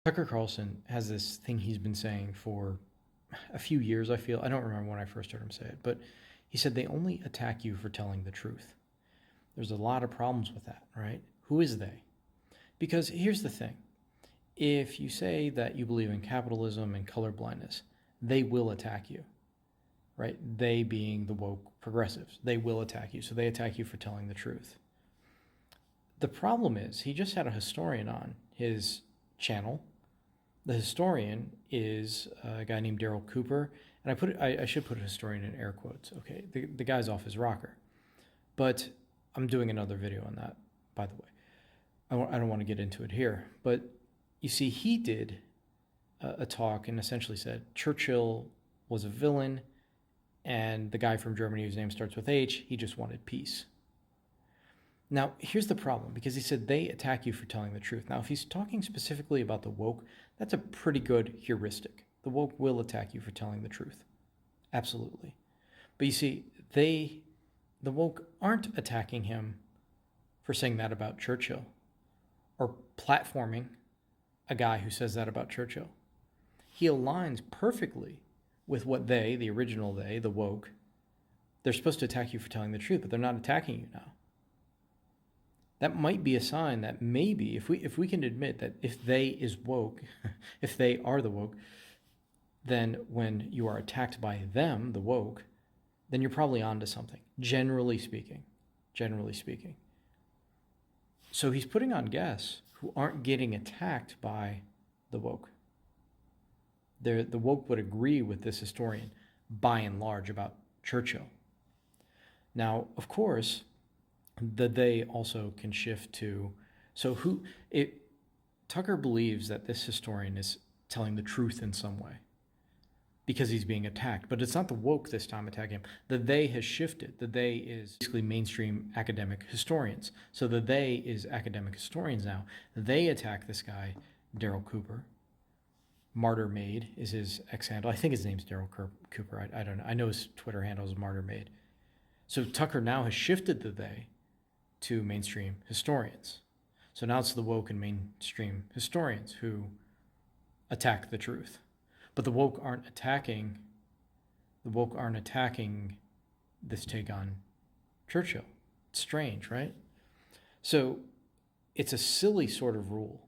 Tucker Carlson has this thing he's been saying for a few years, I feel. I don't remember when I first heard him say it, but he said they only attack you for telling the truth. There's a lot of problems with that, right? Who is they? Because here's the thing. If you say that you believe in capitalism and colorblindness, they will attack you, right? They being the woke progressives. They will attack you. So they attack you for telling the truth. The problem is he just had a historian on his channel. The historian is a guy named Daryl Cooper, and I should put historian in air quotes. Okay, the guy's off his rocker, but I'm doing another video on that, by the way. I don't want to get into it here, but you see, he did a talk and essentially said Churchill was a villain, and the guy from Germany whose name starts with H, he just wanted peace. Now, here's the problem, because he said they attack you for telling the truth. Now, if he's talking specifically about the woke, that's a pretty good heuristic. The woke will attack you for telling the truth. Absolutely. But you see, the woke aren't attacking him for saying that about Churchill or platforming a guy who says that about Churchill. He aligns perfectly with what the original they, the woke, they're supposed to attack you for telling the truth, but they're not attacking you now. That might be a sign that maybe if we can admit that if they is woke, if they are the woke, then when you are attacked by them, the woke, then you're probably onto something, generally speaking. Generally speaking. So he's putting on guests who aren't getting attacked by the woke. The woke would agree with this historian by and large about Churchill. Now, of course, they also can shift to, Tucker believes that this historian is telling the truth in some way because he's being attacked, but it's not the woke this time attacking him. The they has shifted. The they is basically mainstream academic historians. So the they is academic historians now. They attack this guy, Daryl Cooper. Martyr Made is his X handle. I think his name's Daryl Cooper. I don't know. I know his Twitter handle is Martyr Made. So Tucker now has shifted the they to mainstream historians. So now it's the woke and mainstream historians who attack the truth. But the woke aren't attacking this take on Churchill. It's strange, right? So it's a silly sort of rule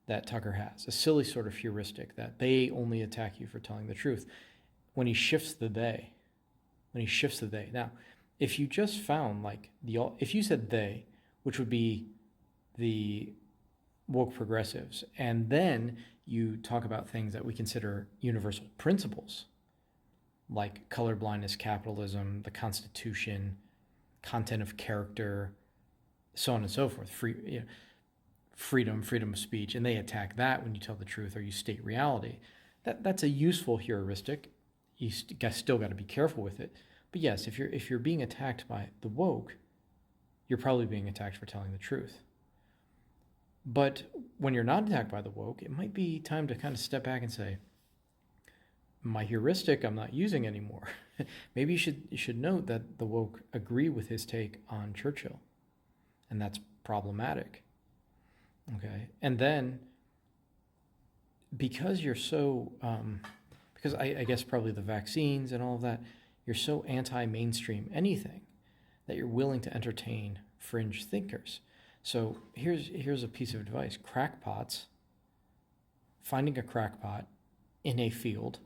that Tucker has, a silly sort of heuristic that they only attack you for telling the truth. When he shifts the they. Now, if you just found if you said they, which would be the woke progressives, and then you talk about things that we consider universal principles, like colorblindness, capitalism, the Constitution, content of character, so on and so forth, freedom of speech, and they attack that when you tell the truth or you state reality. That's a useful heuristic. You still got to be careful with it. But yes, if you're being attacked by the woke, you're probably being attacked for telling the truth. But when you're not attacked by the woke, it might be time to kind of step back and say, my heuristic I'm not using anymore. Maybe you should note that the woke agree with his take on Churchill, and that's problematic. Okay, and then because you're so, because I guess probably the vaccines and all of that, you're so anti-mainstream anything that you're willing to entertain fringe thinkers. So here's a piece of advice. Crackpots, finding a crackpot in a field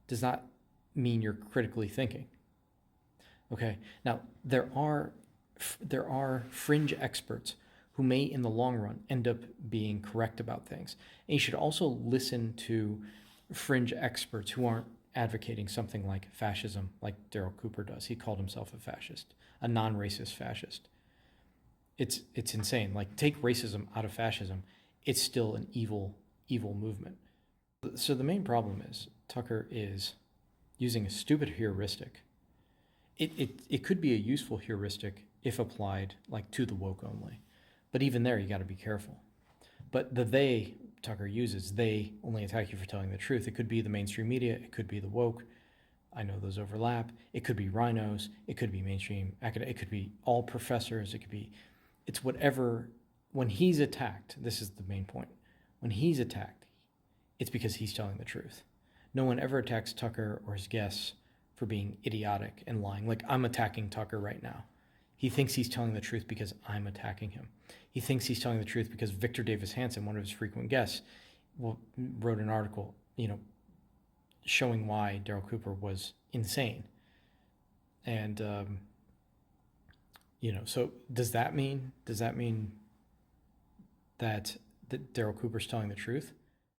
does not mean you're critically thinking. Okay, now there are fringe experts who may in the long run end up being correct about things. And you should also listen to fringe experts who aren't advocating something like fascism, like Daryl Cooper does. He called himself a fascist, a non-racist fascist. It's insane. Like, take racism out of fascism, it's still an evil movement. So the main problem is Tucker is using a stupid heuristic. It could be a useful heuristic if applied like to the woke only, but even there you got to be careful. But the they Tucker uses, they only attack you for telling the truth. It could be the mainstream media. It could be the woke. I know those overlap. It could be rhinos. It could be mainstream academic. It could be all professors. It's whatever. When he's attacked, this is the main point. When he's attacked, it's because he's telling the truth. No one ever attacks Tucker or his guests for being idiotic and lying. Like, I'm attacking Tucker right now. He thinks he's telling the truth because I'm attacking him. He thinks he's telling the truth because Victor Davis Hanson, one of his frequent guests, wrote an article, showing why Daryl Cooper was insane. And, so does that mean that Daryl Cooper's telling the truth?